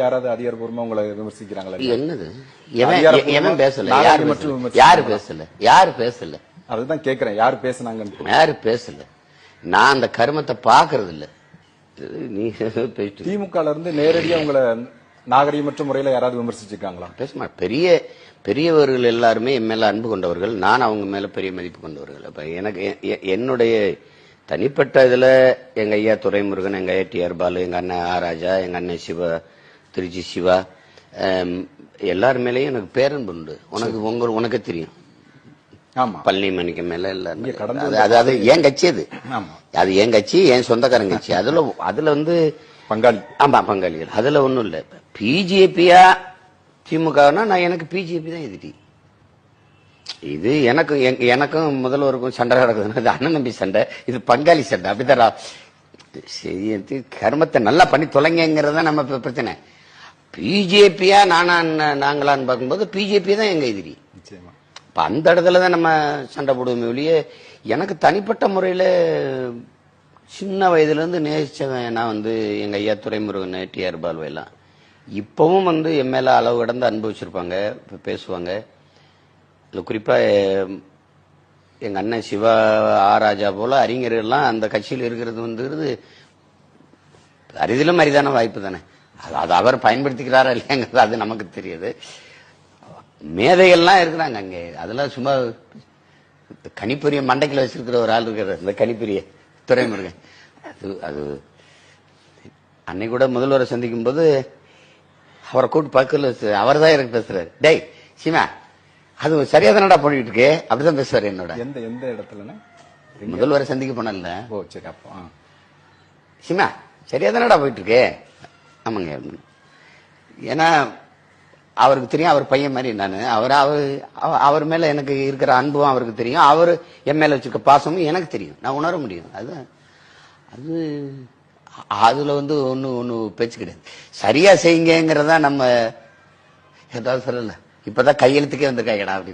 யாராவது அதிகாரப்பூர்வமா உங்களை விமர்சிக்கிறாங்களா? என்னது எவன் பேசல? யாரு பேசல? அதுதான் கேக்குறேன், யாரு பேசுனாங்கன்னு. யாரு பேசல? நான் அந்த கருமத்தை பாக்குறது இல்ல. நீ திமுக இருந்து நேரடியா உங்களை நாகரிகமற்ற முறையில யாராவது விமர்சிச்சிருக்காங்களா? பேச பெரியவர்கள் எல்லாருமே என் மேல அன்பு கொண்டவர்கள், நான் அவங்க மேல பெரிய மதிப்பு கொண்டவர்கள். அப்ப எனக்கு என்னுடைய தனிப்பட்ட இதுல எங்க ஐயா துரைமுருகன், எங்க ஐயா டி.ஆர். பாலு, எங்க அண்ணன் ஆ. ராஜா, எங்க அண்ணன் சிவா, திருச்சி சிவா, எல்லாரு மேலேயும் எனக்கு பேரன்பு உண்டு. உனக்கு தெரியும். பழனி மணிக்கு மேல எல்லாரும் அதாவது என் கட்சி, அது என் கட்சி, என் சொந்தக்காரன் கட்சி. அதுல வந்து பங்காளி. ஆமா, பங்காளிகள். அதுல ஒண்ணும் இல்ல. பிஜேபியா திமுகனா நான் எனக்கு பிஜேபி தான் எதிரி. இது எனக்கும் முதல்வருக்கும் சண்டை நடக்குதுன்னா அண்ணன் நம்பி சண்டை, இது பங்காளி சண்டை. அப்படித்தான் கர்மத்தை நல்லா பண்ணி தொலைங்கிறதா நம்ம பிரச்சனை. பிஜேபியா நாங்களான்னு பார்க்கும்போது பிஜேபி தான் எங்க எதிரி. இப்ப அந்த இடத்துலதான் நம்ம சண்டை போடுவோமே ஒழிய, எனக்கு தனிப்பட்ட முறையில சின்ன வயதுல இருந்து நேசிச்சவன் நான் வந்து எங்க ஐயா துரைமுருகன், டி.ஆர். பாலு எல்லாம் இப்பவும் வந்து என் மேல அளவு கடந்து அனுபவிச்சிருப்பாங்க, பேசுவாங்க. குறிப்பா எங்க அண்ணன் சிவா, ஆ. ராஜா போல அறிஞர்கள்லாம் அந்த கட்சியில் இருக்கிறது வந்து அரிதிலும் அரிதான வாய்ப்பு தானே. அது அவர் பயன்படுத்திக்கிறாரா இல்லையாங்கிறது அது நமக்கு தெரியுது. மேதைகள்லாம் இருக்கிறாங்க அங்கே. அதெல்லாம் சும்மா கணிப்பொரிய மண்டைக்குள்ள வச்சிருக்கிற ஒரு ஆள் இருக்கிற இந்த கணிப்பொரிய துரைமுருகன். அது அன்னைக்கு கூட முதல்வரை சந்திக்கும் போது அவரை கூட்டு பக்கத்துல அவர் தான் எனக்கு பேசுறாரு. டேய் சீமா, அது சரியா தானடா பண்ணிட்டு இருக்கு, அப்படிதான் பேசுவாரு என்னோட. எந்த இடத்துல முதல்வரை சந்திக்க போனல. ஓ சரி. அப்போ சீமா சரியா தானடா போயிட்டு இருக்கு. ஆமாங்க. ஏன்னா அவருக்கு தெரியும், அவர் பையன் மாதிரி நான். அவர் மேல எனக்கு இருக்கிற அன்பும் அவருக்கு தெரியும், அவரு என் மேல வச்சிருக்க பாசமும் எனக்கு தெரியும், நான் உணர முடியும். அதுல வந்து ஒண்ணு பேச்சு கிடையாது. சரியா செய்யுங்கிறதா நம்ம ஏதாவது சொல்லல. இப்பதான் கையெழுத்துக்கே வந்திருக்காங்கடா அப்படி.